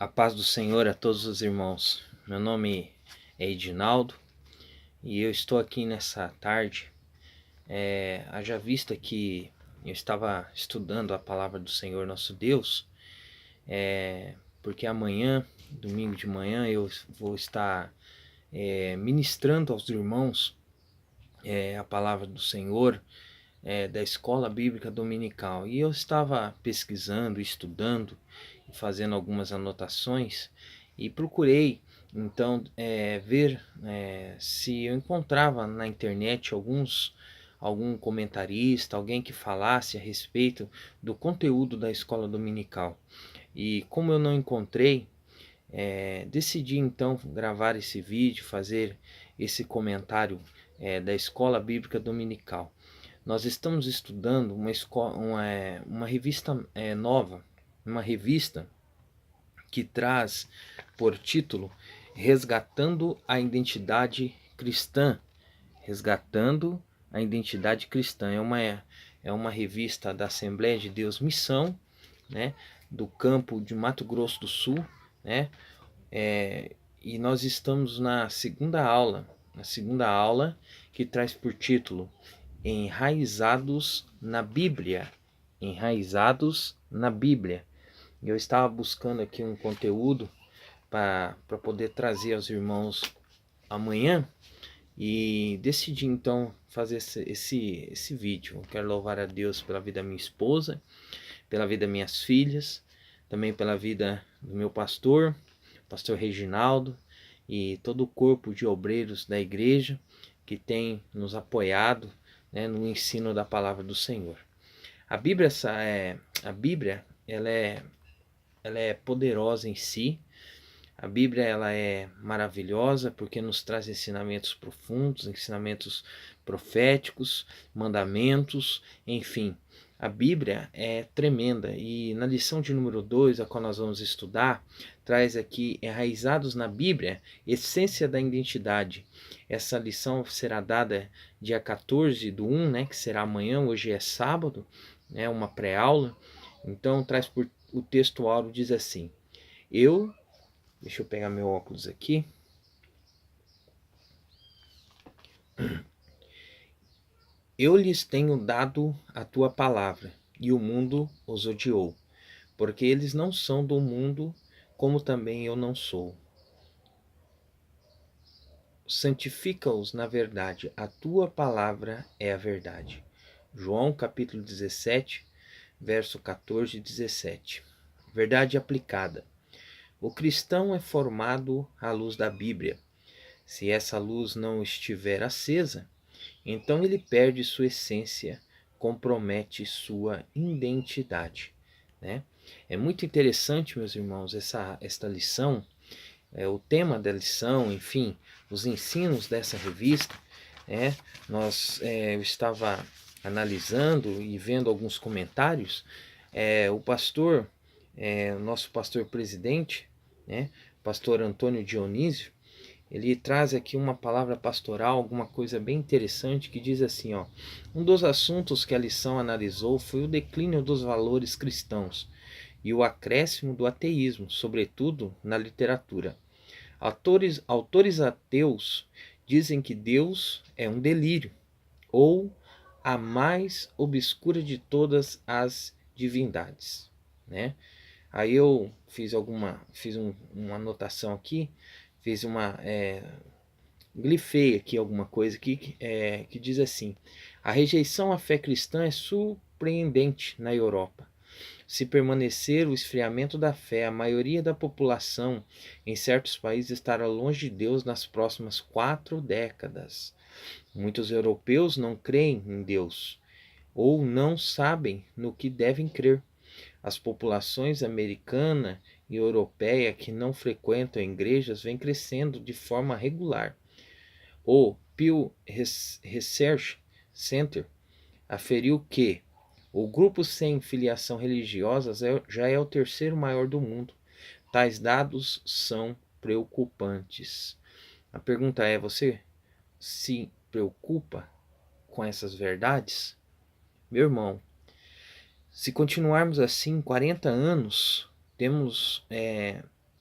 A paz do Senhor a todos os irmãos. Meu nome é Edinaldo e eu estou aqui nessa tarde. Haja vista que eu estava estudando a palavra do Senhor nosso Deus, porque amanhã, domingo de manhã, eu vou estar ministrando aos irmãos a palavra do Senhor da Escola Bíblica Dominical. E eu estava pesquisando, estudando, fazendo algumas anotações e procurei então ver se eu encontrava na internet algum comentarista, alguém que falasse a respeito do conteúdo da escola dominical. E como eu não encontrei, decidi então gravar esse vídeo, fazer esse comentário da escola bíblica dominical. Nós estamos estudando uma revista nova, uma revista que traz por título Resgatando a Identidade Cristã. Resgatando a Identidade Cristã. É uma revista da Assembleia de Deus Missão, né, do campo de Mato Grosso do Sul, né, e nós estamos na segunda aula que traz por título Enraizados na Bíblia. Enraizados na Bíblia. Eu estava buscando aqui um conteúdo para poder trazer aos irmãos amanhã e decidi então fazer esse vídeo. Eu quero louvar a Deus pela vida da minha esposa, pela vida das minhas filhas, também pela vida do meu pastor Reginaldo, e todo o corpo de obreiros da igreja que tem nos apoiado, né, no ensino da palavra do Senhor. A Bíblia ela é poderosa em si. A Bíblia ela é maravilhosa porque nos traz ensinamentos profundos, ensinamentos proféticos, mandamentos, enfim. A Bíblia é tremenda e na lição de número 2, a qual nós vamos estudar, traz aqui enraizados na Bíblia, essência da identidade. Essa lição será dada dia 14/1, né, que será amanhã, hoje é sábado, né, uma pré-aula. Então traz por o texto áureo, diz assim: deixa eu pegar meu óculos aqui. Eu lhes tenho dado a tua palavra, e o mundo os odiou, porque eles não são do mundo, como também eu não sou. Santifica-os na verdade, a tua palavra é a verdade. João capítulo 17, verso 14 e 17. Verdade aplicada. O cristão é formado à luz da Bíblia. Se essa luz não estiver acesa, então ele perde sua essência, compromete sua identidade, né? É muito interessante, meus irmãos, esta lição, o tema da lição, enfim, os ensinos dessa revista. Eu estava analisando e vendo alguns comentários. O pastor, nosso pastor presidente, né, pastor Antônio Dionísio, ele traz aqui uma palavra pastoral, alguma coisa bem interessante, que diz assim, ó: um dos assuntos que a lição analisou foi o declínio dos valores cristãos e o acréscimo do ateísmo, sobretudo na literatura. Autores ateus dizem que Deus é um delírio, ou a mais obscura de todas as divindades, né? Aí eu fiz uma anotação aqui, fiz glifei aqui alguma coisa aqui que diz assim: a rejeição à fé cristã é surpreendente na Europa. Se permanecer o esfriamento da fé, a maioria da população em certos países estará longe de Deus nas próximas 4 décadas. Muitos europeus não creem em Deus ou não sabem no que devem crer. As populações americana e europeia que não frequentam igrejas vêm crescendo de forma regular. O Pew Research Center aferiu que o grupo sem filiação religiosa já é o terceiro maior do mundo. Tais dados são preocupantes. A pergunta é: você se preocupa com essas verdades? Meu irmão, se continuarmos assim 40 anos, temos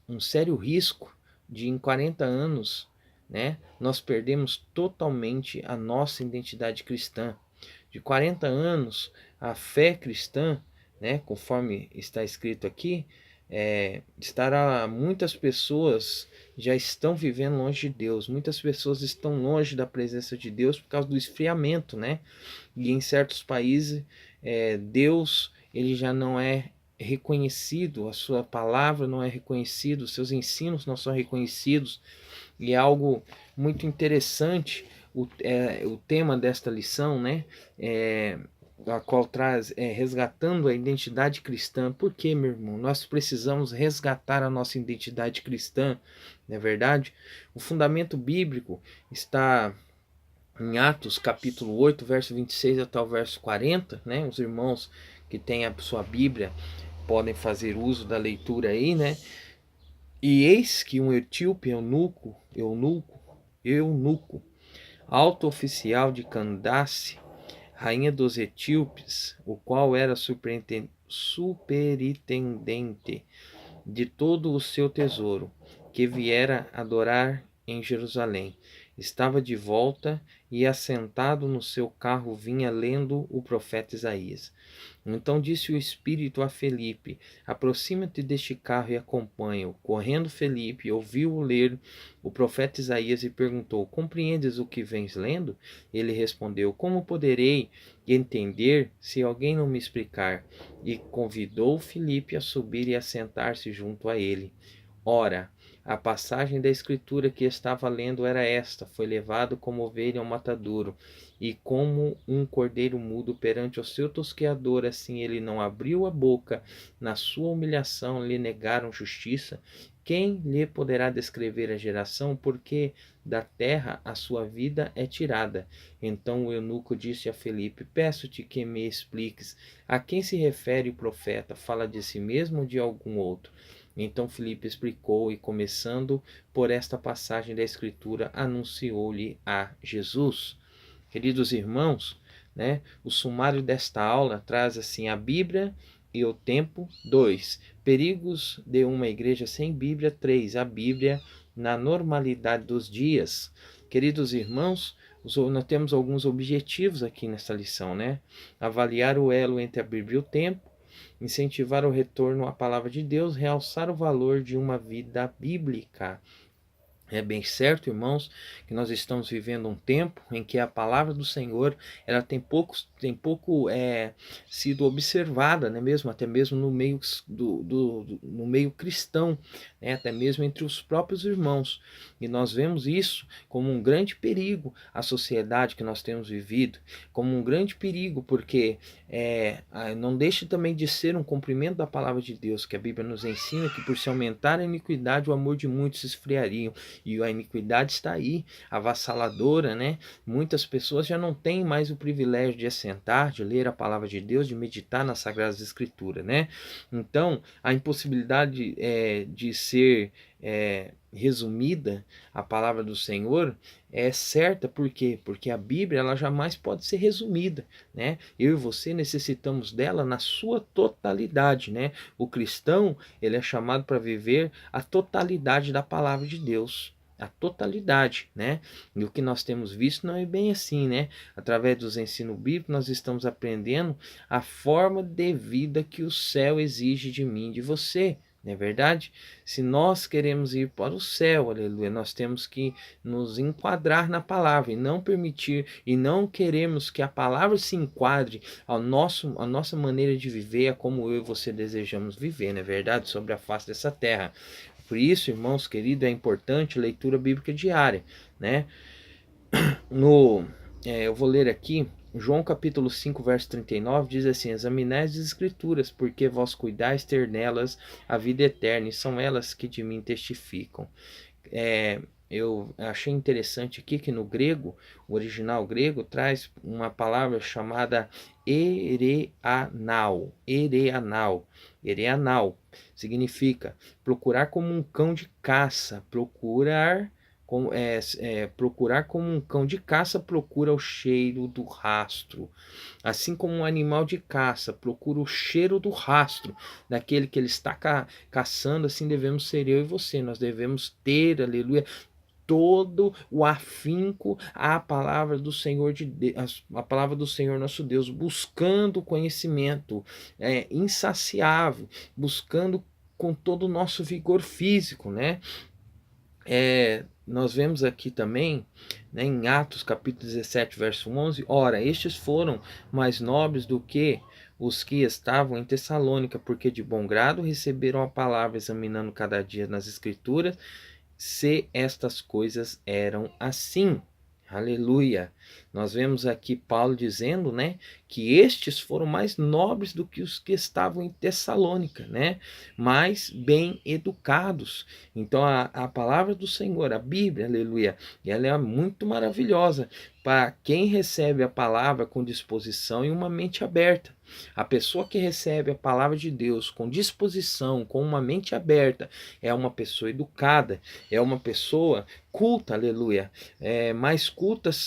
um sério risco de em 40 anos, né, nós perdemos totalmente a nossa identidade cristã. De 40 anos, a fé cristã, né, conforme está escrito aqui, estará, muitas pessoas já estão vivendo longe de Deus, muitas pessoas estão longe da presença de Deus por causa do esfriamento, né? E em certos países, Deus ele já não é reconhecido, a sua palavra não é reconhecida, os seus ensinos não são reconhecidos, e é algo muito interessante o tema desta lição, né? A qual traz resgatando a identidade cristã. Por que, meu irmão? Nós precisamos resgatar a nossa identidade cristã, não é verdade? O fundamento bíblico está em Atos capítulo 8, verso 26 até o verso 40, né? Os irmãos que têm a sua Bíblia podem fazer uso da leitura aí, né? E eis que um etíope eunuco, alto oficial de Candace, rainha dos etíopes, o qual era superintendente de todo o seu tesouro, que viera adorar em Jerusalém. Estava de volta e, assentado no seu carro, vinha lendo o profeta Isaías. Então disse o Espírito a Felipe: aproxima-te deste carro e acompanha-o. Correndo Felipe, ouviu-o ler o profeta Isaías e perguntou: compreendes o que vens lendo? Ele respondeu: como poderei entender se alguém não me explicar? E convidou Felipe a subir e a sentar-se junto a ele. Ora, a passagem da escritura que estava lendo era esta: foi levado como ovelha ao matadouro, e como um cordeiro mudo perante o seu tosqueador, assim ele não abriu a boca. Na sua humilhação lhe negaram justiça. Quem lhe poderá descrever a geração? Porque da terra a sua vida é tirada. Então o eunuco disse a Felipe: peço-te que me expliques, a quem se refere o profeta? Fala de si mesmo ou de algum outro? Então Filipe explicou e, começando por esta passagem da Escritura, anunciou-lhe a Jesus. Queridos irmãos, né, o sumário desta aula traz assim a Bíblia e o tempo. 2. Perigos de uma igreja sem Bíblia. 3. A Bíblia na normalidade dos dias. Queridos irmãos, nós temos alguns objetivos aqui nessa lição, né? Avaliar o elo entre a Bíblia e o tempo, incentivar o retorno à palavra de Deus, realçar o valor de uma vida bíblica. É bem certo, irmãos, que nós estamos vivendo um tempo em que a palavra do Senhor ela tem pouco sido observada, né, mesmo até mesmo no meio no meio cristão, né, até mesmo entre os próprios irmãos. E nós vemos isso como um grande perigo à sociedade que nós temos vivido, como um grande perigo, porque não deixa também de ser um cumprimento da palavra de Deus, que a Bíblia nos ensina que por se aumentar a iniquidade, o amor de muitos se esfriaria. E a iniquidade está aí, avassaladora, né? Muitas pessoas já não têm mais o privilégio de assentar, de ler a palavra de Deus, de meditar nas Sagradas Escrituras, né? Então, a impossibilidade de ser resumida a palavra do Senhor é certa. Por quê? Porque a Bíblia ela jamais pode ser resumida, né? Eu e você necessitamos dela na sua totalidade, né? O cristão ele é chamado para viver a totalidade da palavra de Deus. A totalidade, né? E o que nós temos visto não é bem assim, né? Através dos ensinos bíblicos, nós estamos aprendendo a forma de vida que o céu exige de mim e de você. Não é verdade? Se nós queremos ir para o céu, aleluia, nós temos que nos enquadrar na palavra e não permitir e não queremos que a palavra se enquadre à nossa maneira de viver, a como eu e você desejamos viver, não é verdade? Sobre a face dessa terra. Por isso, irmãos queridos, é importante a leitura bíblica diária, né? Eu vou ler aqui, João capítulo 5, verso 39, diz assim: examinai as escrituras, porque vós cuidais ter nelas a vida eterna, e são elas que de mim testificam. Eu achei interessante aqui que no grego, o original grego, traz uma palavra chamada ereanal. Ereanal significa procurar como um cão de caça, procurar procurar como um cão de caça procura o cheiro do rastro. Assim como um animal de caça procura o cheiro do rastro daquele que ele está caçando, assim devemos ser eu e você. Nós devemos ter, aleluia, todo o afinco à palavra do Senhor a palavra do Senhor nosso Deus, buscando conhecimento insaciável, buscando com todo o nosso vigor físico, né? Nós vemos aqui também, né, em Atos capítulo 17, verso 11, ora, estes foram mais nobres do que os que estavam em Tessalônica, porque de bom grado receberam a palavra, examinando cada dia nas escrituras, se estas coisas eram assim. Aleluia. Nós vemos aqui Paulo dizendo, né, que estes foram mais nobres do que os que estavam em Tessalônica, né, mais bem educados. Então a palavra do Senhor, a Bíblia, aleluia, ela é muito maravilhosa para quem recebe a palavra com disposição e uma mente aberta. A pessoa que recebe a palavra de Deus com disposição, com uma mente aberta, é uma pessoa educada, é uma pessoa culta, aleluia. Mais cultos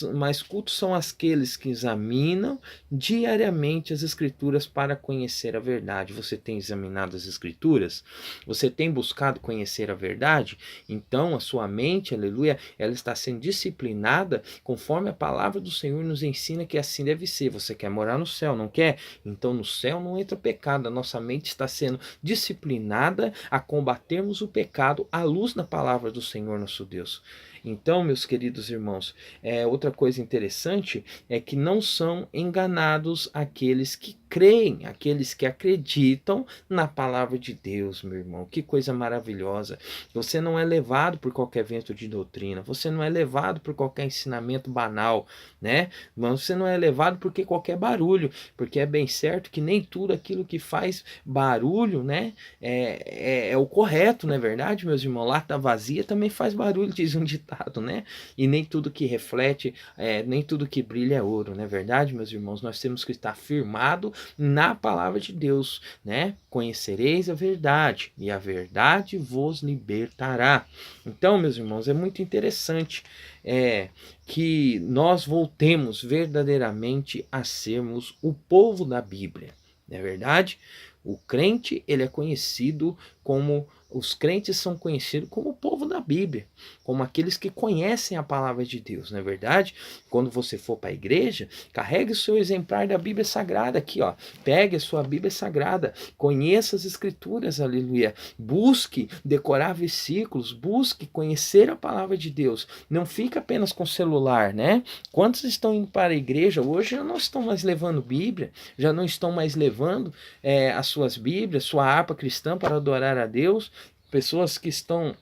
são aqueles que examinam diariamente as escrituras para conhecer a verdade. Você tem examinado as escrituras? Você tem buscado conhecer a verdade? Então a sua mente, aleluia, ela está sendo disciplinada conforme a palavra do Senhor nos ensina que assim deve ser. Você quer morar no céu, não quer? Então no céu não entra pecado. A nossa mente está sendo disciplinada a combatermos o pecado à luz da palavra do Senhor nosso Deus. Então, meus queridos irmãos, outra coisa interessante é que não são enganados aqueles que creem, aqueles que acreditam na palavra de Deus, meu irmão. Que coisa maravilhosa. Você não é levado por qualquer vento de doutrina, você não é levado por qualquer ensinamento banal, né? Mas você não é levado porque qualquer barulho, porque é bem certo que nem tudo aquilo que faz barulho, né, é o correto, não é verdade, meus irmãos? Lata vazia também faz barulho, diz um ditado, né? E nem tudo que reflete, nem tudo que brilha é ouro, não é verdade, meus irmãos? Nós temos que estar firmado na palavra de Deus, né? Conhecereis a verdade e a verdade vos libertará. Então, meus irmãos, é muito interessante que nós voltemos verdadeiramente a sermos o povo da Bíblia, não é verdade? O crente, ele é conhecido como os crentes são conhecidos como o povo da Bíblia, como aqueles que conhecem a palavra de Deus, não é verdade? Quando você for para a igreja, carregue o seu exemplar da Bíblia Sagrada aqui, ó. Pegue a sua Bíblia Sagrada, conheça as Escrituras, aleluia. Busque decorar versículos, busque conhecer a palavra de Deus. Não fica apenas com o celular, né? Quantos estão indo para a igreja hoje já não estão mais levando Bíblia, já não estão mais levando as suas Bíblias, sua harpa cristã para adorar a Deus? Pessoas que estão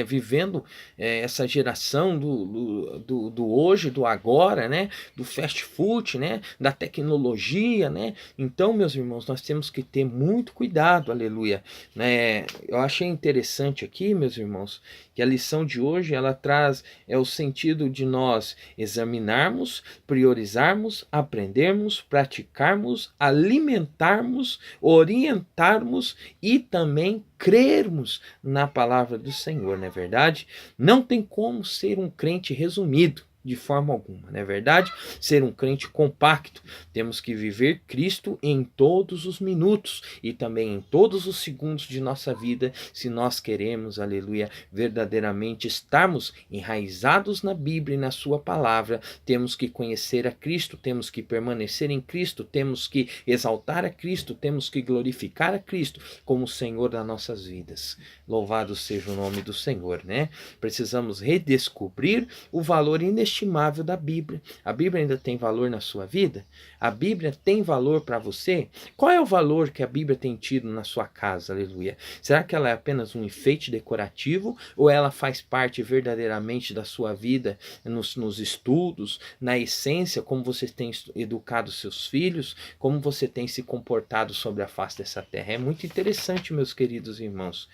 vivendo essa geração do hoje, do agora, né? Do fast food, né? Da tecnologia, né? Então, meus irmãos, nós temos que ter muito cuidado, aleluia, né? Eu achei interessante aqui, meus irmãos, que a lição de hoje ela traz o sentido de nós examinarmos, priorizarmos, aprendermos, praticarmos, alimentarmos, orientarmos e também crermos na palavra do Senhor, não é verdade? Não tem como ser um crente resumido de forma alguma, não é verdade? Ser um crente compacto. Temos que viver Cristo em todos os minutos e também em todos os segundos de nossa vida, se nós queremos, aleluia, verdadeiramente estarmos enraizados na Bíblia e na sua palavra. Temos que conhecer a Cristo, temos que permanecer em Cristo, temos que exaltar a Cristo, temos que glorificar a Cristo como o Senhor das nossas vidas. Louvado seja o nome do Senhor, né? Precisamos redescobrir o valor inestimável da Bíblia. A Bíblia ainda tem valor na sua vida? A Bíblia tem valor para você? Qual é o valor que a Bíblia tem tido na sua casa? Aleluia. Será que ela é apenas um enfeite decorativo ou ela faz parte verdadeiramente da sua vida nos estudos, na essência, como você tem educado seus filhos, como você tem se comportado sobre a face dessa terra? É muito interessante, meus queridos irmãos.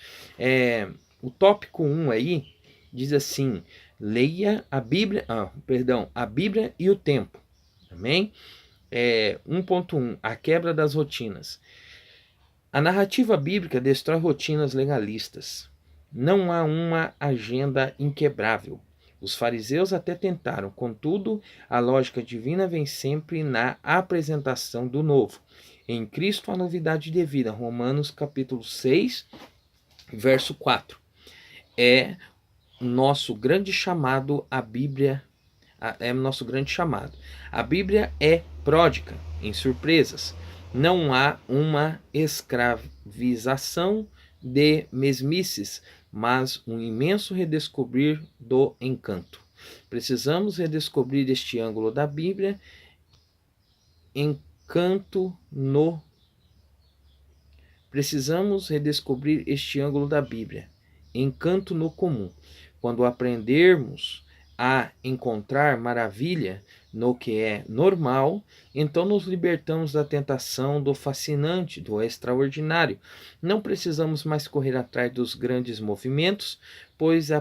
O tópico 1 aí diz assim: leia a Bíblia, a Bíblia e o tempo. Amém? 1.1, a quebra das rotinas. A narrativa bíblica destrói rotinas legalistas. Não há uma agenda inquebrável. Os fariseus até tentaram, contudo, a lógica divina vem sempre na apresentação do novo. Em Cristo a novidade devida. Romanos capítulo 6, verso 4. É nosso grande chamado, a Bíblia é nosso grande chamado. A Bíblia é pródiga em surpresas. Não há uma escravização de mesmices, mas um imenso redescobrir do encanto. Precisamos redescobrir este ângulo da Bíblia, encanto no. Precisamos redescobrir este ângulo da Bíblia, encanto no comum. Quando aprendermos a encontrar maravilha no que é normal, então nos libertamos da tentação do fascinante, do extraordinário. Não precisamos mais correr atrás dos grandes movimentos, pois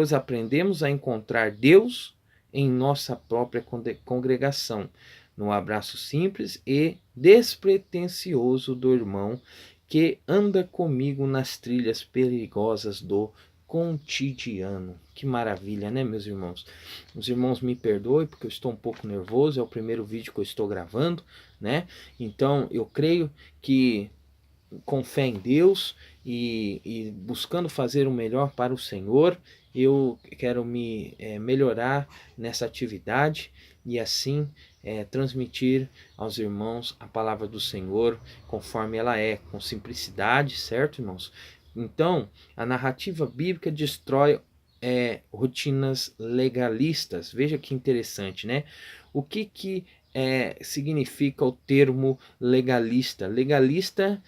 aprendemos a encontrar Deus em nossa própria congregação, no abraço simples e despretensioso do irmão que anda comigo nas trilhas perigosas do cotidiano. Que maravilha, né, meus irmãos? Os irmãos me perdoem porque eu estou um pouco nervoso, é o primeiro vídeo que eu estou gravando, né? Então eu creio que com fé em Deus e buscando fazer o melhor para o Senhor, eu quero me melhorar nessa atividade e assim transmitir aos irmãos a palavra do Senhor conforme ela é, com simplicidade, certo, irmãos? Então, a narrativa bíblica destrói rotinas legalistas. Veja que interessante, né? O que significa o termo legalista? Legalista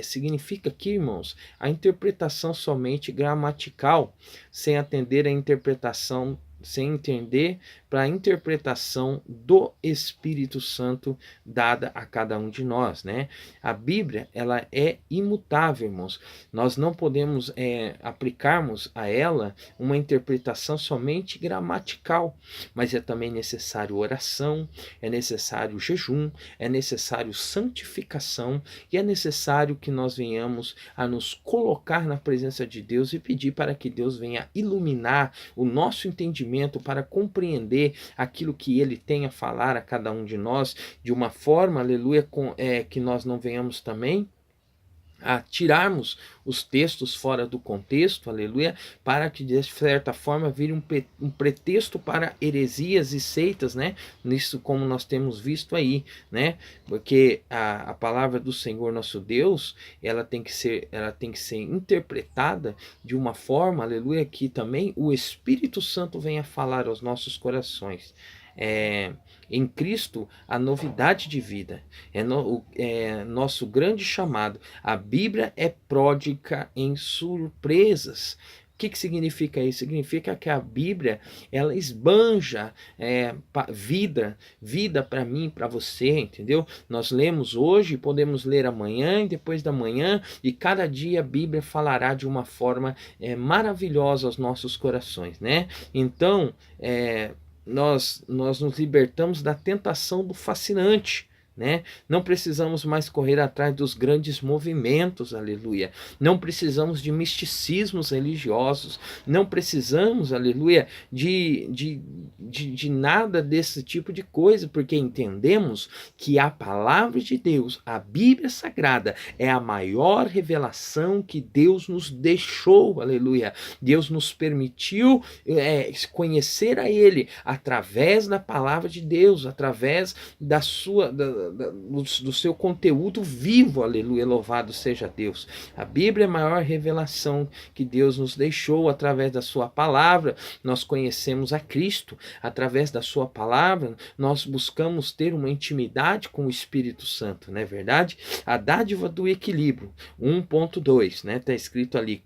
significa aqui, irmãos, a interpretação somente gramatical, sem atender a interpretação, sem entender para a interpretação do Espírito Santo dada a cada um de nós, né? A Bíblia, ela é imutável, irmãos. Nós não podemos aplicarmos a ela uma interpretação somente gramatical, mas é também necessário oração, é necessário jejum, é necessário santificação e é necessário que nós venhamos a nos colocar na presença de Deus e pedir para que Deus venha iluminar o nosso entendimento para compreender aquilo que Ele tem a falar a cada um de nós de uma forma, aleluia, que nós não venhamos também a tirarmos os textos fora do contexto, aleluia, para que de certa forma vire um pretexto para heresias e seitas, né? Nisso como nós temos visto aí, né? Porque a palavra do Senhor nosso Deus, ela tem que ser interpretada de uma forma, aleluia, que também o Espírito Santo venha falar aos nossos corações. Em Cristo a novidade de vida é nosso grande chamado. A Bíblia é pródiga em surpresas. O que significa isso? Significa que a Bíblia ela esbanja vida para mim, para você, entendeu? Nós lemos hoje, podemos ler amanhã e depois da manhã, e cada dia a Bíblia falará de uma forma maravilhosa aos nossos corações, né? Então, nós nos libertamos da tentação do fascinante, né? Não precisamos mais correr atrás dos grandes movimentos, aleluia. Não precisamos de misticismos religiosos. Não precisamos, aleluia, de nada desse tipo de coisa, porque entendemos que a palavra de Deus, a Bíblia Sagrada, é a maior revelação que Deus nos deixou, aleluia. Deus nos permitiu conhecer a Ele através da palavra de Deus, através do seu conteúdo vivo, aleluia, louvado seja Deus. A Bíblia é a maior revelação que Deus nos deixou através da sua palavra. Nós conhecemos a Cristo através da sua palavra, nós buscamos ter uma intimidade com o Espírito Santo, não é verdade? A dádiva do equilíbrio, 1.2, né? Está escrito ali,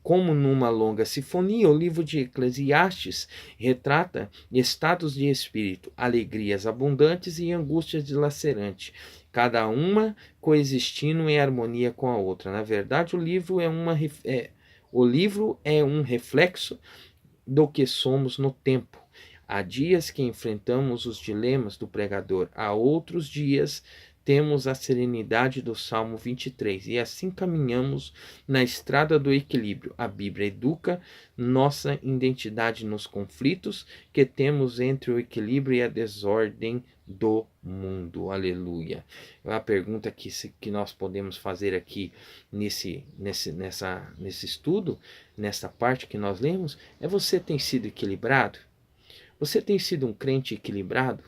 como numa longa sinfonia, o livro de Eclesiastes retrata estados de espírito, alegrias abundantes e angústias dilacerantes, cada uma coexistindo em harmonia com a outra. Na verdade, o livro é um reflexo do que somos no tempo. Há dias que enfrentamos os dilemas do pregador, há outros dias temos a serenidade do Salmo 23. E assim caminhamos na estrada do equilíbrio. A Bíblia educa nossa identidade nos conflitos que temos entre o equilíbrio e a desordem do mundo. Aleluia. A pergunta que nós podemos fazer aqui nesse estudo, nessa parte que nós lemos, é: você tem sido equilibrado? Você tem sido um crente equilibrado?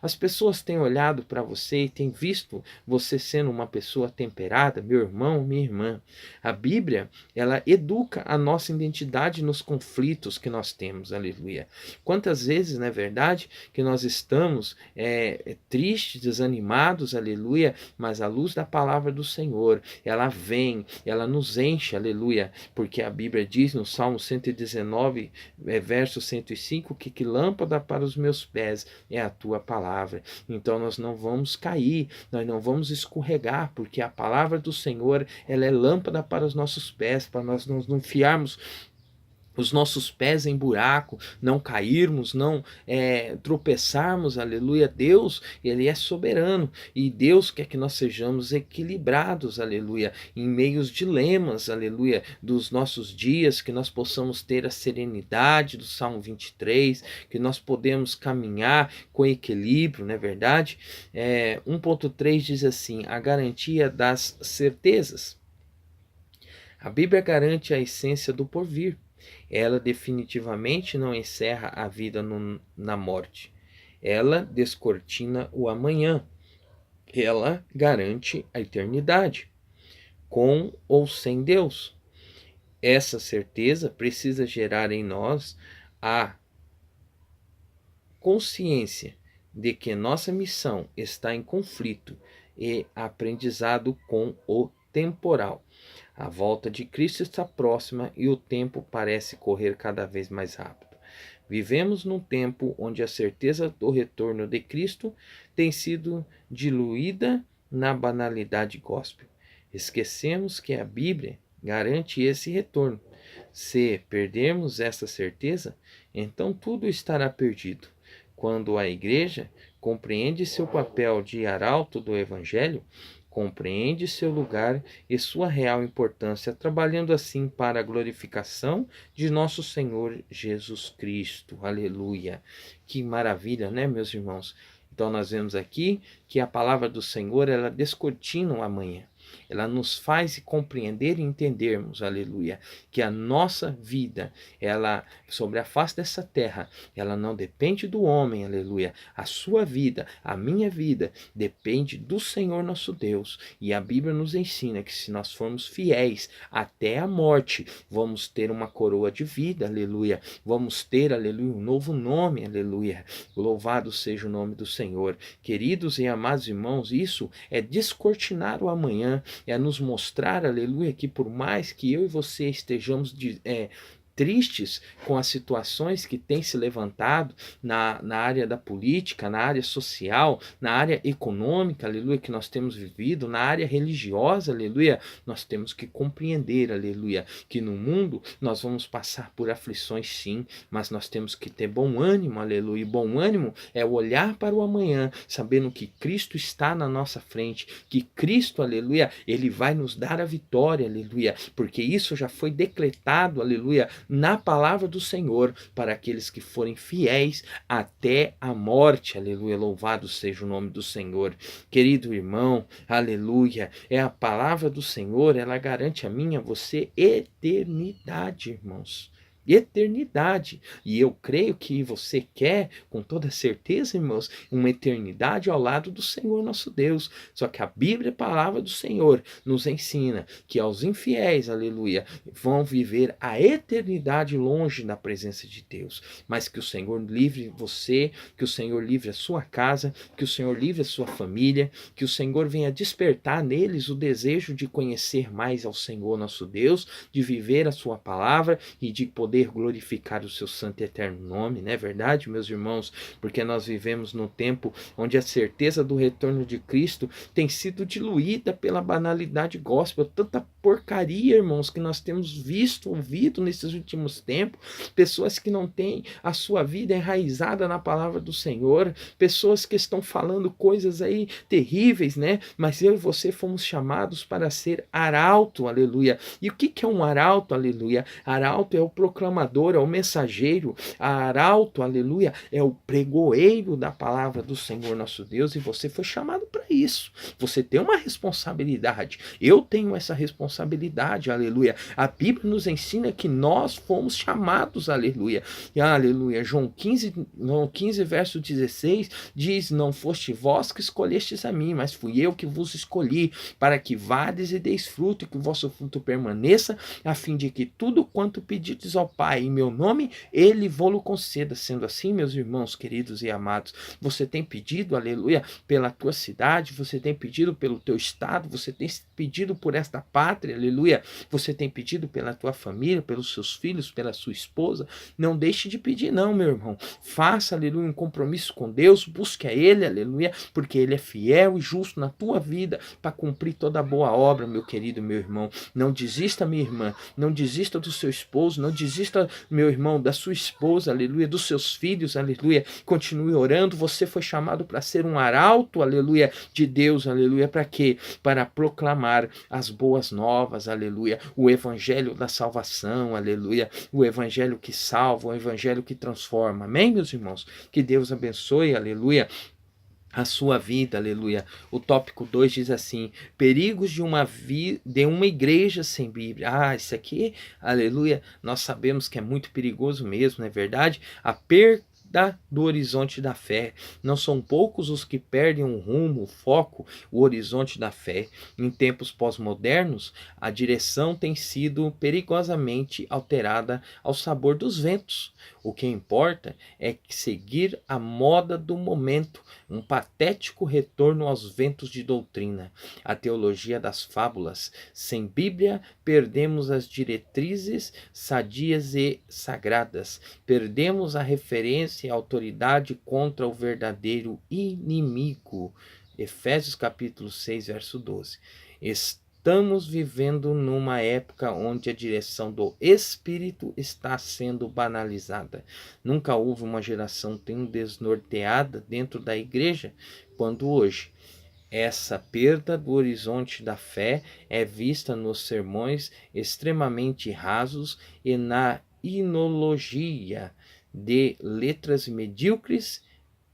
As pessoas têm olhado para você e têm visto você sendo uma pessoa temperada, meu irmão, minha irmã. A Bíblia, ela educa a nossa identidade nos conflitos que nós temos, aleluia. Quantas vezes, não é verdade, que nós estamos tristes, desanimados, aleluia, mas a luz da palavra do Senhor, ela vem, ela nos enche, aleluia, porque a Bíblia diz no Salmo 119, verso 105, que lâmpada para os meus pés é a tua palavra. Então nós não vamos cair, nós não vamos escorregar, porque a palavra do Senhor, ela é lâmpada para os nossos pés, para nós não enfiarmos os nossos pés em buraco, não cairmos, não tropeçarmos, aleluia. Deus, ele é soberano, e Deus quer que nós sejamos equilibrados, aleluia, em meio aos dilemas, aleluia, dos nossos dias, que nós possamos ter a serenidade do Salmo 23, que nós podemos caminhar com equilíbrio, não é verdade? 1.3 diz assim: a garantia das certezas. A Bíblia garante a essência do porvir. Ela definitivamente não encerra a vida na morte. Ela descortina o amanhã. Ela garante a eternidade, com ou sem Deus. Essa certeza precisa gerar em nós a consciência de que nossa missão está em conflito e aprendizado com o temporal. A volta de Cristo está próxima e o tempo parece correr cada vez mais rápido. Vivemos num tempo onde a certeza do retorno de Cristo tem sido diluída na banalidade gospel. Esquecemos que a Bíblia garante esse retorno. Se perdermos essa certeza, então tudo estará perdido. Quando a igreja compreende seu papel de arauto do Evangelho, compreende seu lugar e sua real importância, trabalhando assim para a glorificação de nosso Senhor Jesus Cristo. Aleluia! Que maravilha, né, meus irmãos? Então nós vemos aqui que a palavra do Senhor, ela descortina o amanhã. Ela nos faz compreender e entendermos, aleluia, que a nossa vida, ela, sobre a face dessa terra, ela não depende do homem, aleluia. A sua vida, a minha vida, depende do Senhor nosso Deus. E a Bíblia nos ensina que se nós formos fiéis até a morte, vamos ter uma coroa de vida, aleluia. Vamos ter, aleluia, um novo nome, aleluia. Louvado seja o nome do Senhor. Queridos e amados irmãos, isso é descortinar o amanhã, é nos mostrar, aleluia, que por mais que eu e você estejamos tristes com as situações que têm se levantado na área da política, na área social, na área econômica, aleluia, que nós temos vivido, na área religiosa, aleluia, nós temos que compreender, aleluia, que no mundo nós vamos passar por aflições sim, mas nós temos que ter bom ânimo, aleluia. E bom ânimo é olhar para o amanhã, sabendo que Cristo está na nossa frente, que Cristo, aleluia, ele vai nos dar a vitória, aleluia, porque isso já foi decretado, aleluia, na palavra do Senhor, para aqueles que forem fiéis até a morte, aleluia, louvado seja o nome do Senhor. Querido irmão, aleluia, é a palavra do Senhor, ela garante a mim, a você, eternidade, irmãos. Eternidade. E eu creio que você quer, com toda certeza, irmãos, uma eternidade ao lado do Senhor nosso Deus. Só que a Bíblia, a palavra do Senhor, nos ensina que aos infiéis, aleluia, vão viver a eternidade longe da presença de Deus. Mas que o Senhor livre você, que o Senhor livre a sua casa, que o Senhor livre a sua família, que o Senhor venha despertar neles o desejo de conhecer mais ao Senhor nosso Deus, de viver a sua palavra e de poder poder glorificar o seu santo e eterno nome, não é verdade, meus irmãos? Porque nós vivemos num tempo onde a certeza do retorno de Cristo tem sido diluída pela banalidade gospel, tanta porcaria, irmãos, que nós temos visto, ouvido nesses últimos tempos, pessoas que não têm a sua vida enraizada na palavra do Senhor, pessoas que estão falando coisas aí terríveis, né? Mas eu e você fomos chamados para ser arauto, aleluia. E o que é um arauto, aleluia? Arauto é o proclamador, é o mensageiro, arauto, aleluia, é o pregoeiro da palavra do Senhor nosso Deus, e você foi chamado para isso. Você tem uma responsabilidade. Eu tenho essa responsabilidade, aleluia. A Bíblia nos ensina que nós fomos chamados, aleluia. E aleluia. João 15, verso 16 diz: não foste vós que escolhestes a mim, mas fui eu que vos escolhi, para que vades e deis fruto, e que o vosso fruto permaneça, a fim de que tudo quanto pedides ao Pai em meu nome, ele vô-lo conceda. Sendo assim, meus irmãos queridos e amados, você tem pedido, aleluia, pela tua cidade, você tem pedido pelo teu estado, você tem pedido por esta pátria, aleluia, você tem pedido pela tua família, pelos seus filhos, pela sua esposa. Não deixe de pedir não, meu irmão. Faça, aleluia, um compromisso com Deus, busque a Ele, aleluia, porque Ele é fiel e justo na tua vida para cumprir toda a boa obra, meu querido, meu irmão. Não desista, minha irmã, não desista do seu esposo, não desista, meu irmão, da sua esposa, aleluia, dos seus filhos, aleluia. Continue orando. Você foi chamado para ser um arauto, aleluia, de Deus, aleluia. Para quê? Para proclamar as boas novas, aleluia, o evangelho da salvação, aleluia, o evangelho que salva, o evangelho que transforma. Amém, meus irmãos? Que Deus abençoe, aleluia, a sua vida, aleluia. O tópico 2 diz assim: perigos de uma igreja sem Bíblia. Isso aqui, aleluia, nós sabemos que é muito perigoso mesmo, não é verdade? A perda do horizonte da fé. Não são poucos os que perdem o rumo, o foco, o horizonte da fé. Em tempos pós-modernos, a direção tem sido perigosamente alterada ao sabor dos ventos. O que importa é seguir a moda do momento, um patético retorno aos ventos de doutrina, a teologia das fábulas. Sem Bíblia, perdemos as diretrizes sadias e sagradas, perdemos a referência e a autoridade contra o verdadeiro inimigo. Efésios capítulo 6, verso 12. Estamos vivendo numa época onde a direção do Espírito está sendo banalizada. Nunca houve uma geração tão desnorteada dentro da igreja quanto hoje. Essa perda do horizonte da fé é vista nos sermões extremamente rasos e na inologia de letras medíocres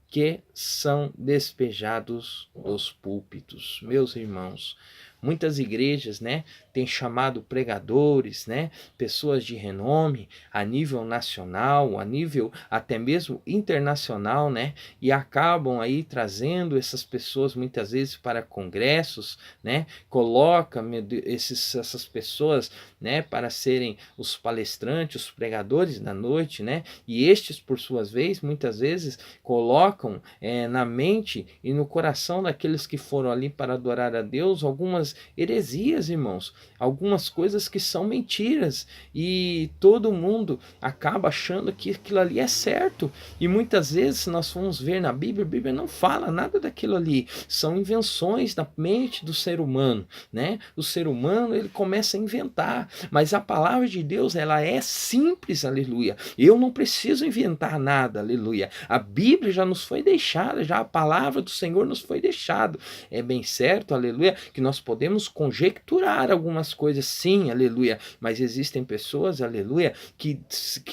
que são despejados dos púlpitos. Meus irmãos, muitas igrejas, né, têm chamado pregadores, né, pessoas de renome a nível nacional, a nível até mesmo internacional, né, e acabam aí trazendo essas pessoas muitas vezes para congressos, né, coloca essas pessoas, né, para serem os palestrantes, os pregadores da noite, né, e estes por suas vezes, muitas vezes colocam na mente e no coração daqueles que foram ali para adorar a Deus algumas heresias, irmãos, algumas coisas que são mentiras, e todo mundo acaba achando que aquilo ali é certo, e muitas vezes se nós formos ver na Bíblia, a Bíblia não fala nada daquilo ali, são invenções da mente do ser humano, né? O ser humano, ele começa a inventar, mas a palavra de Deus, ela é simples, aleluia. Eu não preciso inventar nada, aleluia. A Bíblia já nos foi deixada, já a palavra do Senhor nos foi deixada. É bem certo, aleluia, que nós podemos conjecturar algumas coisas, sim, aleluia, mas existem pessoas, aleluia, que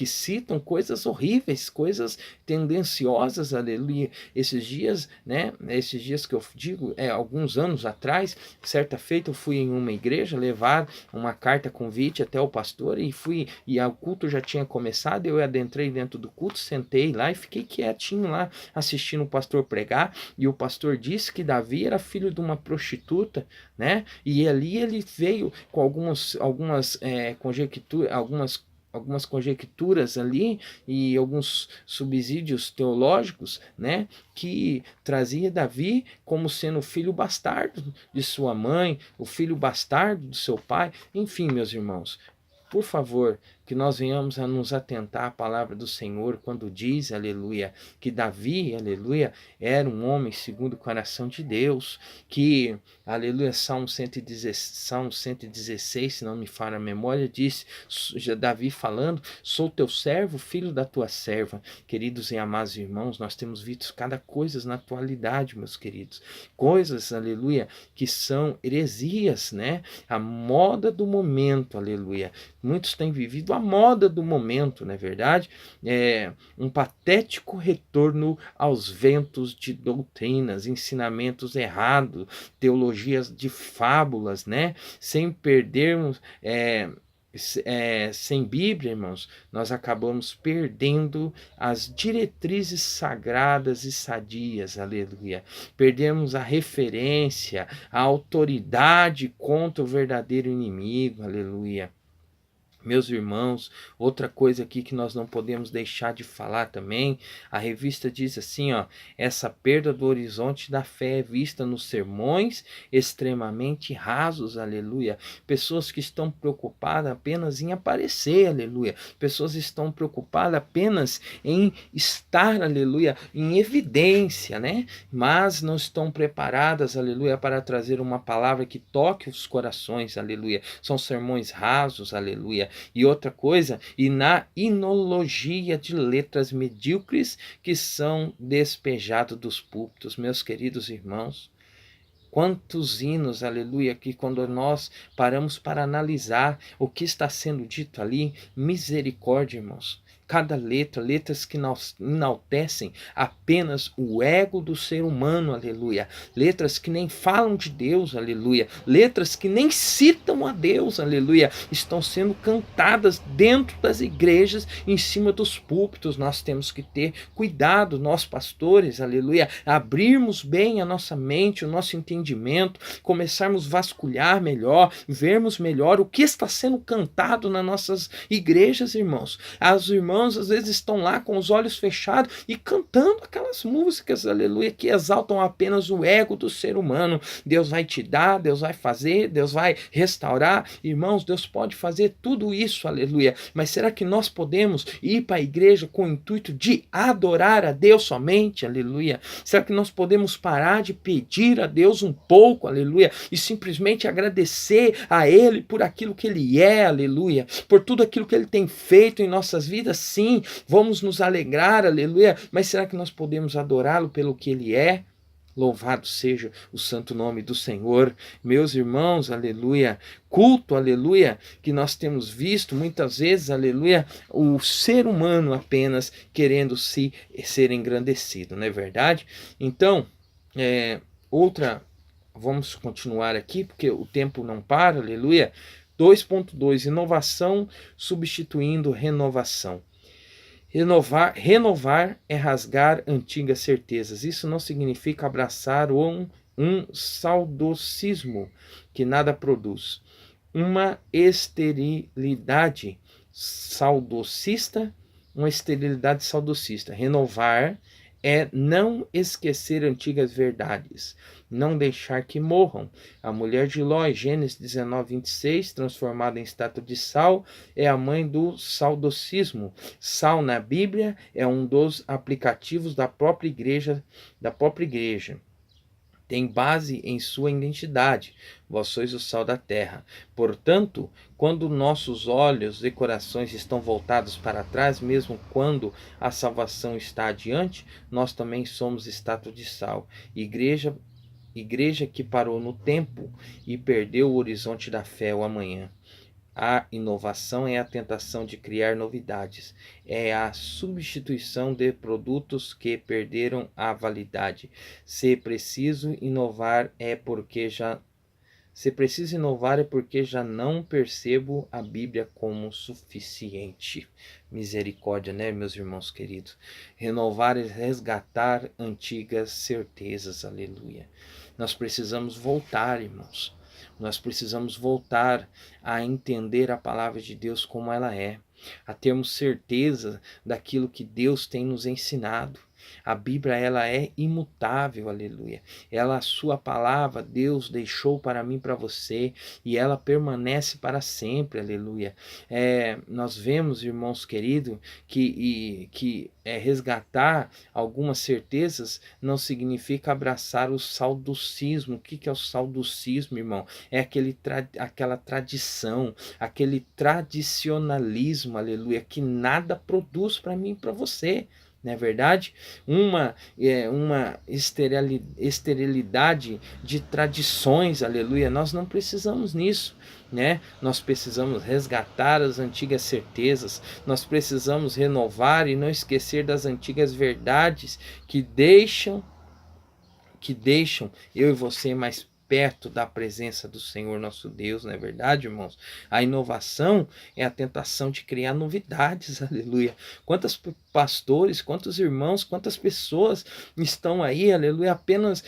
citam coisas horríveis, coisas tendenciosas, aleluia. Esses dias, né, esses dias que eu digo, alguns anos atrás, certa feita eu fui em uma igreja levar uma carta convite até o pastor, e o culto já tinha começado, eu adentrei dentro do culto, sentei lá e fiquei quietinho lá, assistindo o pastor pregar, e o pastor disse que Davi era filho de uma prostituta, né? E ali ele veio com algumas conjecturas, algumas conjecturas ali e alguns subsídios teológicos, né, que trazia Davi como sendo o filho bastardo de sua mãe, o filho bastardo do seu pai. Enfim, meus irmãos, por favor, que nós venhamos a nos atentar à palavra do Senhor quando diz, aleluia, que Davi, aleluia, era um homem segundo o coração de Deus, que, aleluia, Salmo 116, se não me falha a memória, diz, Davi falando, sou teu servo, filho da tua serva. Queridos e amados irmãos, nós temos visto cada coisa na atualidade, meus queridos, coisas, aleluia, que são heresias, né? A moda do momento, aleluia. Muitos têm vivido a moda do momento, não é verdade? Um patético retorno aos ventos de doutrinas, ensinamentos errados, teologias de fábulas, né? Sem perdermos, sem Bíblia, irmãos, nós acabamos perdendo as diretrizes sagradas e sadias, aleluia. Perdemos a referência, a autoridade contra o verdadeiro inimigo, aleluia. Meus irmãos, outra coisa aqui que nós não podemos deixar de falar também, a revista diz assim, ó, essa perda do horizonte da fé é vista nos sermões extremamente rasos, aleluia. Pessoas que estão preocupadas apenas em aparecer, aleluia. Pessoas estão preocupadas apenas em estar, aleluia, em evidência, né? Mas não estão preparadas, aleluia, para trazer uma palavra que toque os corações, aleluia. São sermões rasos, aleluia. E outra coisa, e na inologia de letras medíocres que são despejados dos púlpitos, meus queridos irmãos. Quantos hinos, aleluia, que quando nós paramos para analisar o que está sendo dito ali, misericórdia, irmãos. Cada letra, letras que enaltecem apenas o ego do ser humano, aleluia. Letras que nem falam de Deus, aleluia. Letras que nem citam a Deus, aleluia. Estão sendo cantadas dentro das igrejas, em cima dos púlpitos. Nós temos que ter cuidado, nós pastores, aleluia, abrirmos bem a nossa mente, o nosso entendimento, começarmos a vasculhar melhor, vermos melhor o que está sendo cantado nas nossas igrejas, irmãos. Os irmãos às vezes estão lá com os olhos fechados e cantando aquelas músicas, aleluia, que exaltam apenas o ego do ser humano. Deus vai te dar, Deus vai fazer, Deus vai restaurar. Irmãos, Deus pode fazer tudo isso, aleluia. Mas será que nós podemos ir para a igreja com o intuito de adorar a Deus somente, aleluia? Será que nós podemos parar de pedir a Deus um pouco, aleluia, e simplesmente agradecer a Ele por aquilo que Ele é, aleluia, por tudo aquilo que Ele tem feito em nossas vidas? Sim, vamos nos alegrar, aleluia, mas será que nós podemos adorá-lo pelo que Ele é? Louvado seja o santo nome do Senhor. Meus irmãos, aleluia, culto, aleluia, que nós temos visto muitas vezes, aleluia, o ser humano apenas querendo ser engrandecido, não é verdade? Então, vamos continuar aqui, porque o tempo não para, aleluia. 2.2, inovação substituindo renovação. Renovar é rasgar antigas certezas. Isso não significa abraçar um saudocismo que nada produz. Uma esterilidade saudosista, Renovar é não esquecer antigas verdades, não deixar que morram. A mulher de Ló, Gênesis 19:26, transformada em estátua de sal, é a mãe do saudocismo. Sal na Bíblia é um dos aplicativos da própria igreja. Tem base em sua identidade. Vós sois o sal da terra. Portanto, quando nossos olhos e corações estão voltados para trás, mesmo quando a salvação está adiante, nós também somos estátua de sal. Igreja que parou no tempo e perdeu o horizonte da fé o amanhã. A inovação é a tentação de criar novidades, é a substituição de produtos que perderam a validade. Se preciso inovar é porque já não percebo a Bíblia como suficiente. Misericórdia, né, meus irmãos queridos? Renovar é resgatar antigas certezas, aleluia. Nós precisamos voltar, irmãos. Nós precisamos voltar a entender a palavra de Deus como ela é, a termos certeza daquilo que Deus tem nos ensinado. A Bíblia, ela é imutável, aleluia. Ela, a sua palavra, Deus deixou para mim, para você, e ela permanece para sempre, aleluia. Nós vemos, irmãos queridos, que resgatar algumas certezas não significa abraçar o saudosismo. O que é o saudosismo, irmão? É aquela tradição, aquele tradicionalismo, aleluia, que nada produz para mim e para você. Não é verdade? Uma esterilidade de tradições, aleluia. Nós não precisamos nisso, né? Nós precisamos resgatar as antigas certezas, nós precisamos renovar e não esquecer das antigas verdades que deixam eu e você mais perto da presença do Senhor nosso Deus, não é verdade, irmãos? A inovação é a tentação de criar novidades, aleluia. Quantos pastores, quantos irmãos, quantas pessoas estão aí, aleluia, apenas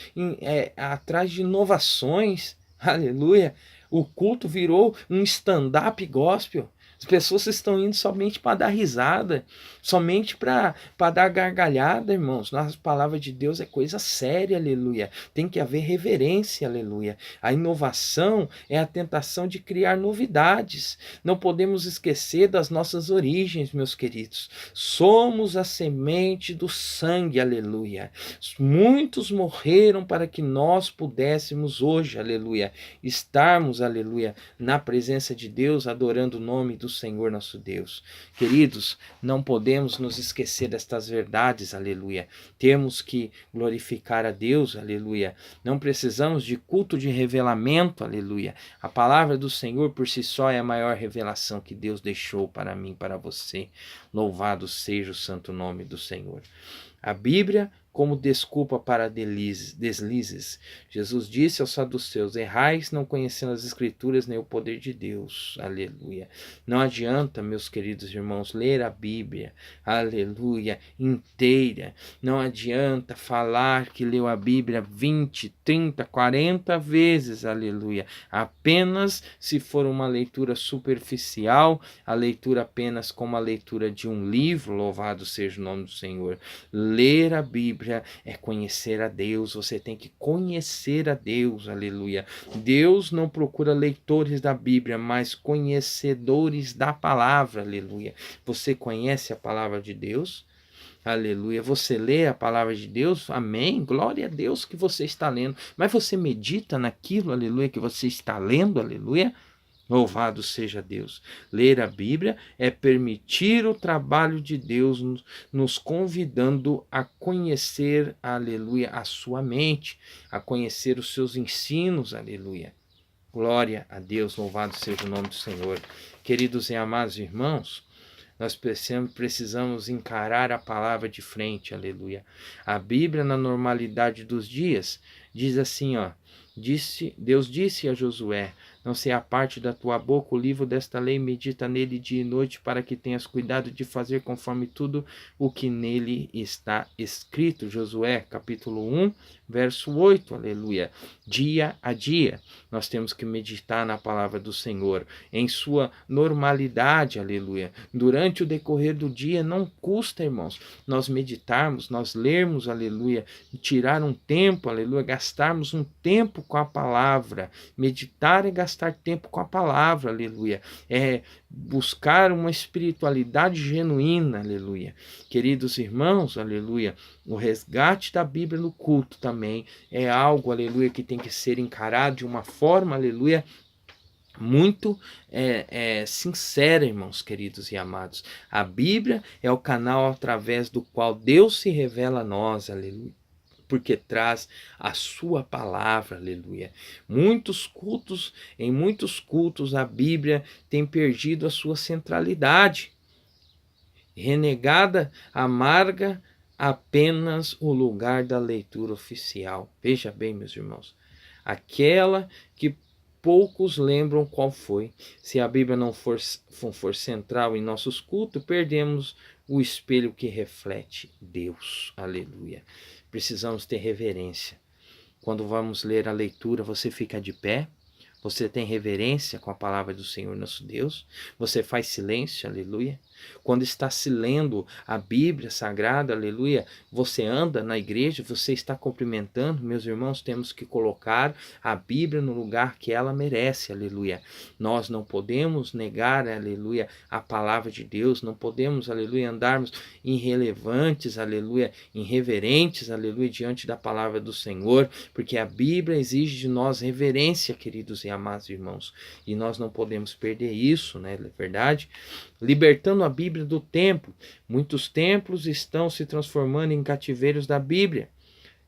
atrás de inovações, aleluia. O culto virou um stand-up gospel. As pessoas estão indo somente para dar risada, somente para dar gargalhada, irmãos. Nossa palavra de Deus é coisa séria, aleluia. Tem que haver reverência, aleluia. A inovação é a tentação de criar novidades. Não podemos esquecer das nossas origens, meus queridos. Somos a semente do sangue, aleluia. Muitos morreram para que nós pudéssemos hoje, aleluia, estarmos, aleluia, na presença de Deus, adorando o nome do Senhor nosso Deus. Queridos, não podemos nos esquecer destas verdades, aleluia. Temos que glorificar a Deus, aleluia. Não precisamos de culto de revelamento, aleluia. A palavra do Senhor por si só é a maior revelação que Deus deixou para mim, para você. Louvado seja o santo nome do Senhor. A Bíblia como desculpa para deslizes. Jesus disse aos saduceus: errais não conhecendo as Escrituras nem o poder de Deus. Aleluia. Não adianta, meus queridos irmãos, ler a Bíblia, aleluia, inteira. Não adianta falar que leu a Bíblia 20, 30, 40 vezes, aleluia. Apenas se for uma leitura superficial, a leitura apenas como a leitura de um livro, louvado seja o nome do Senhor. Ler a Bíblia é conhecer a Deus, você tem que conhecer a Deus, aleluia. Deus não procura leitores da Bíblia, mas conhecedores da palavra, aleluia. Você conhece a palavra de Deus? Aleluia. Você lê a palavra de Deus? Amém. Glória a Deus que você está lendo. Mas você medita naquilo, aleluia, que você está lendo, aleluia? Louvado seja Deus. Ler a Bíblia é permitir o trabalho de Deus nos convidando a conhecer, aleluia, a sua mente, a conhecer os seus ensinos, aleluia. Glória a Deus, louvado seja o nome do Senhor. Queridos e amados irmãos, nós precisamos encarar a palavra de frente, aleluia. A Bíblia, na normalidade dos dias, diz assim, ó. Deus disse a Josué: não se aparte da tua boca o livro desta lei, medita nele dia e noite, para que tenhas cuidado de fazer conforme tudo o que nele está escrito. Josué, capítulo 1, verso 8, aleluia. Dia a dia, nós temos que meditar na palavra do Senhor, em sua normalidade, aleluia. Durante o decorrer do dia, não custa, irmãos, nós meditarmos, nós lermos, aleluia, tirar um tempo, aleluia, gastarmos um tempo com a palavra. Meditar é gastar tempo com a palavra, aleluia. É buscar uma espiritualidade genuína, aleluia. Queridos irmãos, aleluia, o resgate da Bíblia no culto também é algo, aleluia, que tem que ser encarado de uma forma, aleluia, muito sincera, irmãos queridos e amados. A Bíblia é o canal através do qual Deus se revela a nós, aleluia, porque traz a sua palavra, aleluia. Em muitos cultos a Bíblia tem perdido a sua centralidade, renegada, amarga apenas o lugar da leitura oficial. Veja bem, meus irmãos, aquela que poucos lembram qual foi. Se a Bíblia não for central em nossos cultos, perdemos o espelho que reflete Deus. Aleluia. Precisamos ter reverência. Quando vamos ler a leitura, você fica de pé, Você tem reverência com a palavra do Senhor nosso Deus? Você faz silêncio, aleluia? Quando está se lendo a Bíblia Sagrada, aleluia, você anda na igreja, você está cumprimentando, meus irmãos, temos que colocar a Bíblia no lugar que ela merece, aleluia. Nós não podemos negar, aleluia, a palavra de Deus, não podemos, aleluia, andarmos irrelevantes, aleluia, irreverentes, aleluia, diante da palavra do Senhor, porque a Bíblia exige de nós reverência, queridos e amados irmãos, e nós não podemos perder isso, né, é verdade? Libertando a Bíblia do templo. Muitos templos estão se transformando em cativeiros da Bíblia.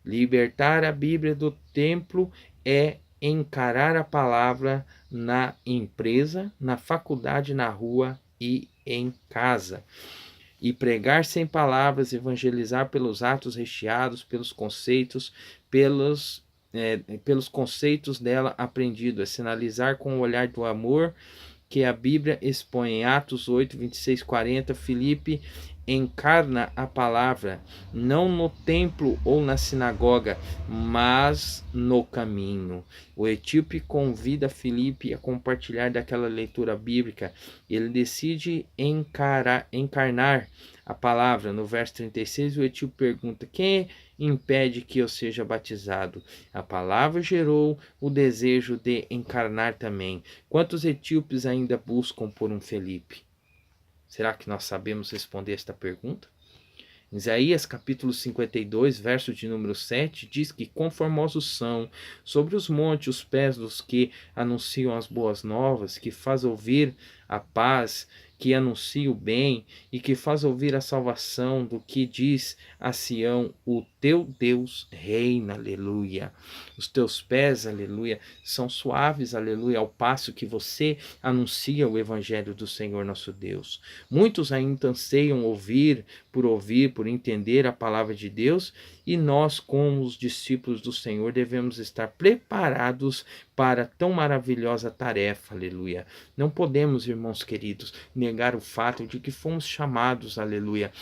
Libertar a Bíblia do templo é encarar a palavra na empresa, na faculdade, na rua e em casa. E pregar sem palavras, evangelizar pelos atos recheados, pelos conceitos, pelos conceitos dela aprendidos, é sinalizar com o olhar do amor que a Bíblia expõe em Atos 8, 26, 40, Filipe encarna a palavra, não no templo ou na sinagoga, mas no caminho. O etíope convida Filipe a compartilhar daquela leitura bíblica. Ele decide encarnar a palavra. No verso 36, o etíope pergunta: quem impede que eu seja batizado? A palavra gerou o desejo de encarnar também. Quantos etíopes ainda buscam por um Felipe? Será que nós sabemos responder esta pergunta? Isaías capítulo 52, verso de número 7, diz que conformosos são sobre os montes os pés dos que anunciam as boas novas, que faz ouvir a paz, que anuncia o bem e que faz ouvir a salvação, do que diz a Sião: o teu Deus reina, aleluia. Os teus pés, aleluia, são suaves, aleluia, ao passo que você anuncia o evangelho do Senhor nosso Deus. Muitos ainda anseiam ouvir, por entender a palavra de Deus, e nós, como os discípulos do Senhor, devemos estar preparados para tão maravilhosa tarefa, aleluia. Não podemos, irmãos queridos, negar o fato de que fomos chamados, aleluia,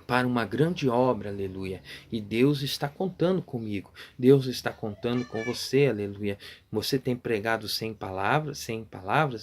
para uma grande obra, aleluia. E Deus está contando comigo. Deus está contando com você, aleluia. Você tem pregado sem palavras,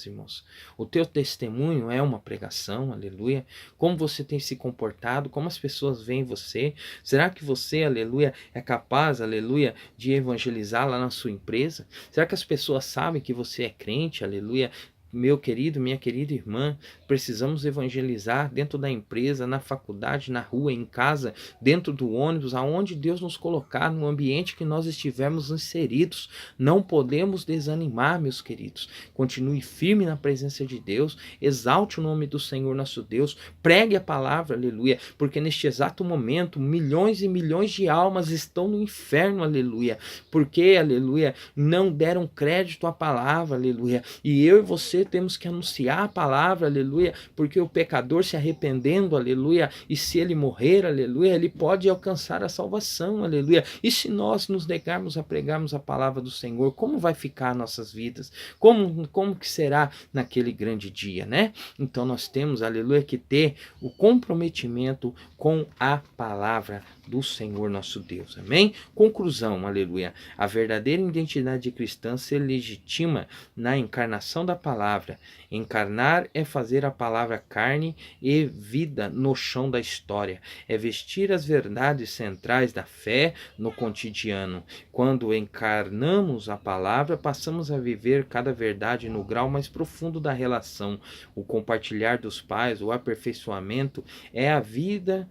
irmãos? O teu testemunho é uma pregação, aleluia. Como você tem se comportado? Como as pessoas veem você? Será que você, aleluia, é capaz, aleluia, de evangelizar lá na sua empresa? Será que as pessoas sabem que você é crente, aleluia? Meu querido, minha querida irmã, precisamos evangelizar dentro da empresa, na faculdade, na rua, em casa, dentro do ônibus, aonde Deus nos colocar, no ambiente que nós estivermos inseridos. Não podemos desanimar, meus queridos. Continue firme na presença de Deus, exalte o nome do Senhor nosso Deus, pregue a palavra, aleluia, porque neste exato momento, milhões e milhões de almas estão no inferno, aleluia, porque, aleluia, não deram crédito à palavra, aleluia, e eu e você temos que anunciar a palavra, aleluia, porque o pecador se arrependendo, aleluia, e se ele morrer, aleluia, ele pode alcançar a salvação, aleluia. E se nós nos negarmos a pregarmos a palavra do Senhor, como vai ficar nossas vidas? Como que será naquele grande dia, né? Então nós temos, aleluia, que ter o comprometimento com a palavra do Senhor nosso Deus, amém? Conclusão, aleluia, a verdadeira identidade cristã se legitima na encarnação da palavra. Encarnar é fazer a palavra carne e vida no chão da história, é vestir as verdades centrais da fé no cotidiano. Quando encarnamos a palavra, passamos a viver cada verdade no grau mais profundo da relação. O compartilhar dos pais, o aperfeiçoamento é a vida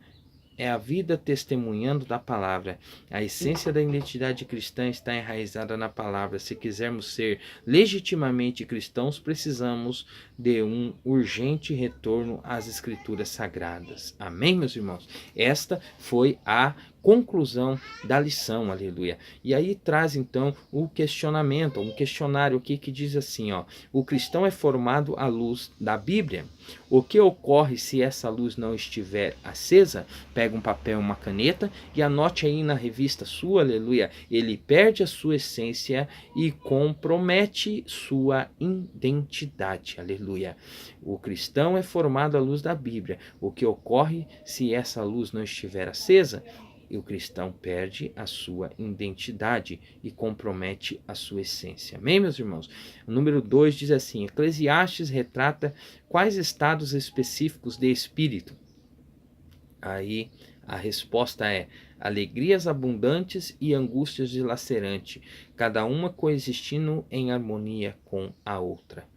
testemunhando da palavra. A essência da identidade cristã está enraizada na palavra. Se quisermos ser legitimamente cristãos, precisamos de um urgente retorno às escrituras sagradas. Amém, meus irmãos? Esta foi a conclusão da lição, aleluia. E aí traz então o questionamento, um questionário aqui que diz assim, ó: o cristão é formado à luz da Bíblia. O que ocorre se essa luz não estiver acesa? Pega um papel e uma caneta e anote aí na revista sua, aleluia. Ele perde a sua essência e compromete sua identidade, aleluia. O cristão é formado à luz da Bíblia. O que ocorre se essa luz não estiver acesa? e o cristão perde a sua identidade e compromete a sua essência. Amém, meus irmãos? O número 2 diz assim: Eclesiastes retrata quais estados específicos de espírito? Aí a resposta é: alegrias abundantes e angústias dilacerantes, cada uma coexistindo em harmonia com a outra.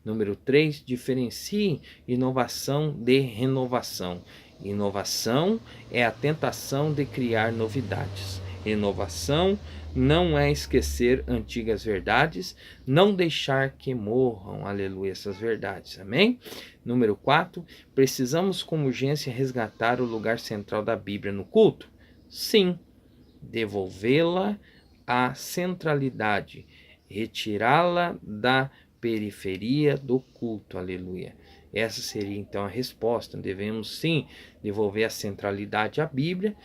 Número 3, diferencie inovação de renovação. Inovação é a tentação de criar novidades. Inovação não é esquecer antigas verdades, não deixar que morram, aleluia, essas verdades, amém? Número 4, precisamos com urgência resgatar o lugar central da Bíblia no culto? Sim, devolvê-la à centralidade, retirá-la da periferia do culto, aleluia. Essa seria então a resposta. Devemos sim devolver a centralidade à Bíblia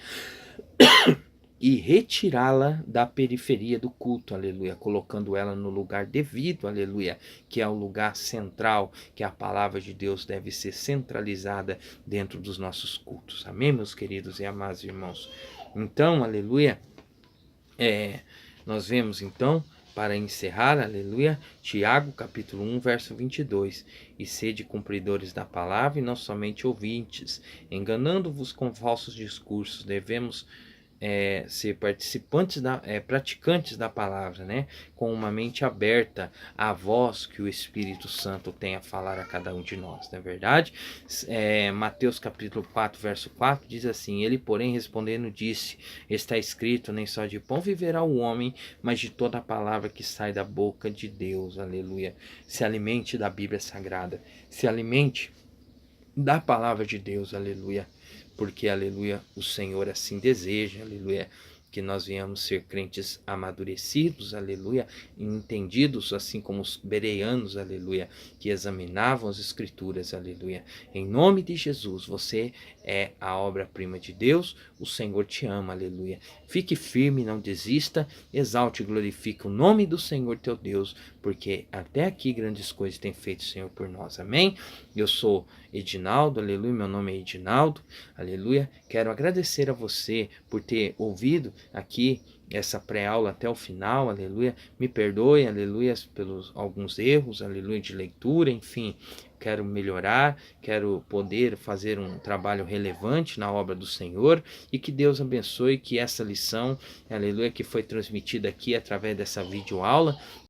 e retirá-la da periferia do culto, aleluia, colocando ela no lugar devido, aleluia, que é o lugar central, que a palavra de Deus deve ser centralizada dentro dos nossos cultos. Amém, meus queridos e amados irmãos? Então, aleluia, nós vemos então, para encerrar, aleluia, Tiago capítulo 1, verso 22. E sede cumpridores da palavra e não somente ouvintes, enganando-vos com falsos discursos. Devemos ser participantes, praticantes da palavra, né? Com uma mente aberta à voz que o Espírito Santo tem a falar a cada um de nós, não é verdade? Mateus capítulo 4, verso 4 diz assim: Ele, porém, respondendo, disse: Está escrito, nem só de pão viverá o homem, mas de toda a palavra que sai da boca de Deus, aleluia. Se alimente da Bíblia Sagrada, se alimente da palavra de Deus, aleluia, porque, aleluia, o Senhor assim deseja, aleluia, que nós venhamos ser crentes amadurecidos, aleluia, entendidos, assim como os bereanos, aleluia, que examinavam as escrituras, aleluia. Em nome de Jesus, você é a obra-prima de Deus, o Senhor te ama, aleluia. Fique firme, não desista, exalte e glorifique o nome do Senhor teu Deus, porque até aqui grandes coisas tem feito o Senhor por nós, amém? Eu sou Edinaldo, aleluia, meu nome é Edinaldo, aleluia. Quero agradecer a você por ter ouvido aqui essa pré-aula até o final, aleluia. Me perdoe, aleluia, pelos alguns erros, aleluia, de leitura, enfim. Quero melhorar, quero poder fazer um trabalho relevante na obra do Senhor e que Deus abençoe que essa lição, aleluia, que foi transmitida aqui através dessa videoaula,